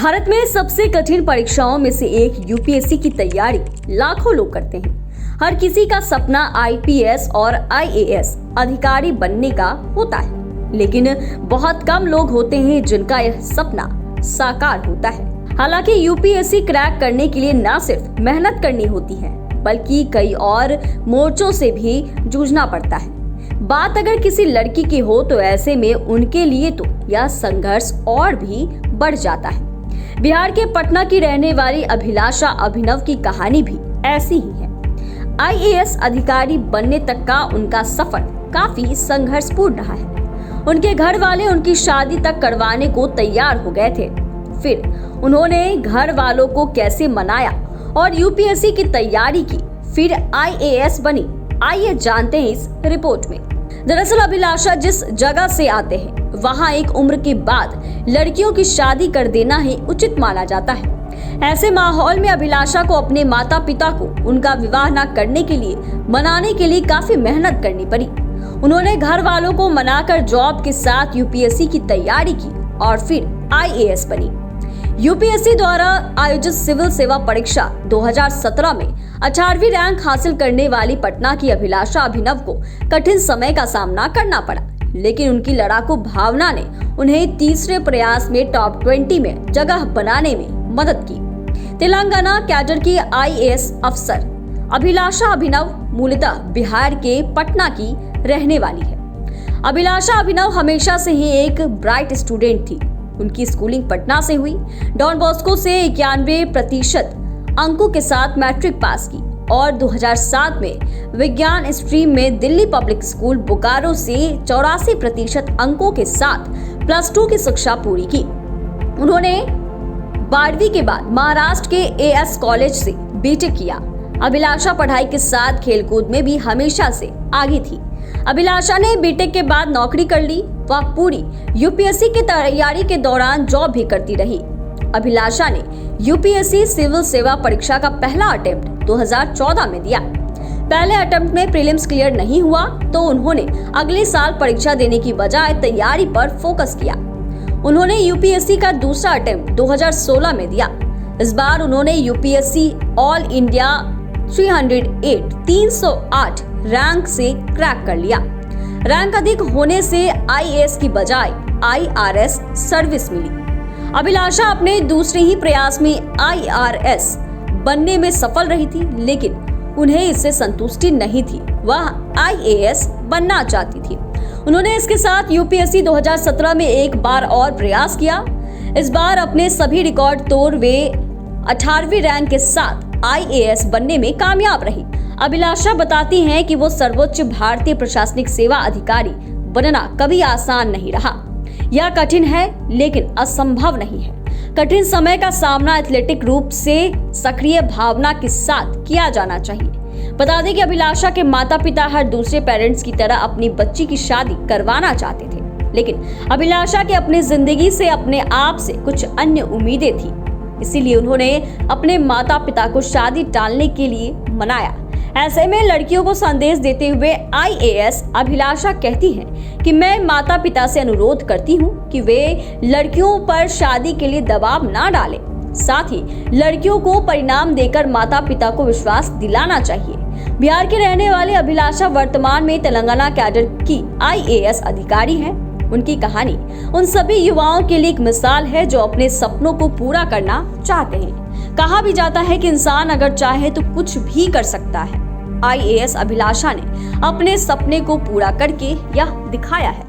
भारत में सबसे कठिन परीक्षाओं में से एक यूपीएससी की तैयारी लाखों लोग करते हैं। हर किसी का सपना आईपीएस और आईएएस अधिकारी बनने का होता है, लेकिन बहुत कम लोग होते हैं जिनका यह सपना साकार होता है। हालांकि यूपीएससी क्रैक करने के लिए न सिर्फ मेहनत करनी होती है, बल्कि कई और मोर्चों से भी जूझना पड़ता है। बात अगर किसी लड़की की हो तो ऐसे में उनके लिए तो यह संघर्ष और भी बढ़ जाता है। बिहार के पटना की रहने वाली अभिलाषा अभिनव की कहानी भी ऐसी ही है। आईएएस अधिकारी बनने तक का उनका सफर काफी संघर्षपूर्ण रहा है। उनके घर वाले उनकी शादी तक करवाने को तैयार हो गए थे। फिर उन्होंने घर वालों को कैसे मनाया और यूपीएससी की तैयारी की, फिर आईएएस बनी। आइए जानते हैं इस रिपोर्ट में। दरअसल अभिलाषा जिस जगह से आते हैं वहां एक उम्र के बाद लड़कियों की शादी कर देना ही उचित माना जाता है। ऐसे माहौल में अभिलाषा को अपने माता पिता को उनका विवाह न करने के लिए मनाने के लिए काफी मेहनत करनी पड़ी। उन्होंने घर वालों को मनाकर जॉब के साथ यूपीएससी की तैयारी की और फिर आईएएस बनी। यूपीएससी द्वारा आयोजित सिविल सेवा परीक्षा 2017 में 18वीं रैंक हासिल करने वाली पटना की अभिलाषा अभिनव को कठिन समय का सामना करना पड़ा, लेकिन उनकी लड़ाकू भावना ने उन्हें तीसरे प्रयास में टॉप 20 में जगह बनाने में मदद की। तेलंगाना कैडर की आईएएस अफसर अभिलाषा अभिनव मूलतः बिहार के पटना की रहने वाली है। अभिलाषा अभिनव हमेशा से ही एक ब्राइट स्टूडेंट थी। उनकी स्कूलिंग पटना से हुई। डॉन बॉस्को से 91% अंकों के साथ मैट्रिक पास की और 2007 में विज्ञान स्ट्रीम में दिल्ली पब्लिक स्कूल बोकारो से 84% अंकों के साथ +2 की शिक्षा पूरी की। उन्होंने 12वीं के बाद महाराष्ट्र के एएस कॉलेज से बीटेक किया। अभिलाषा पढ़ाई के साथ खेलकूद में भी हमेशा से आगे थी। अभिलाषा ने बीटेक के बाद नौकरी कर ली। वह पूरी यूपीएससी की तैयारी के दौरान जॉब भी करती रही। अभिलाषा ने यूपीएससी सिविल सेवा परीक्षा का पहला अटेम्प्ट 2014 में दिया। पहले अटेम्प्ट में प्रीलिम्स क्लियर नहीं हुआ तो उन्होंने अगले साल परीक्षा देने की बजाय तैयारी पर फोकस किया। उन्होंने यूपीएससी का दूसरा अटेम्प्ट 2016 में दिया। इस बार उन्होंने यूपीएससी ऑल इंडिया 308 रैंक से क्रैक कर लिया। रैंक अधिक होने से आईएएस की बजाय आईआरएस सर्विस मिली। अभिलाषा अपने दूसरे ही प्रयास में आईआरएस बनने में सफल रही थी, लेकिन उन्हें इससे संतुष्टि नहीं थी। वह आईएएस बनना चाहती थी। उन्होंने इसके साथ यूपीएससी 2017 में एक बार और प्रयास किया। इस बार अपने सभी रिकॉर्ड तोड़ वे 18वीं रैंक के साथ आईएएस बनने में कामयाब रही। अभिलाषा बताती हैं कि वो सर्वोच्च भारतीय प्रशासनिक सेवा अधिकारी बनना कभी आसान नहीं रहा। यह कठिन है लेकिन असंभव नहीं है। कठिन समय का सामना एथलेटिक रूप से सक्रिय भावना के साथ किया जाना चाहिए। बता दें कि अभिलाषा के माता पिता हर दूसरे पेरेंट्स की तरह अपनी बच्ची की शादी करवाना चाहते थे, लेकिन अभिलाषा के अपनी जिंदगी से अपने आप से कुछ अन्य उम्मीदें थी। इसीलिए उन्होंने अपने माता पिता को शादी टालने के लिए मनाया। ऐसे में लड़कियों को संदेश देते हुए आईएएस अभिलाषा कहती हैं कि मैं माता पिता से अनुरोध करती हूं कि वे लड़कियों पर शादी के लिए दबाव ना डालें। साथ ही लड़कियों को परिणाम देकर माता पिता को विश्वास दिलाना चाहिए। बिहार के रहने वाले अभिलाषा वर्तमान में तेलंगाना कैडर की आईएएस अधिकारी हैं। उनकी कहानी उन सभी युवाओं के लिए एक मिसाल है जो अपने सपनों को पूरा करना चाहते हैं। कहा भी जाता है कि इंसान अगर चाहे तो कुछ भी कर सकता है। आईएएस अभिलाषा ने अपने सपने को पूरा करके यह दिखाया है।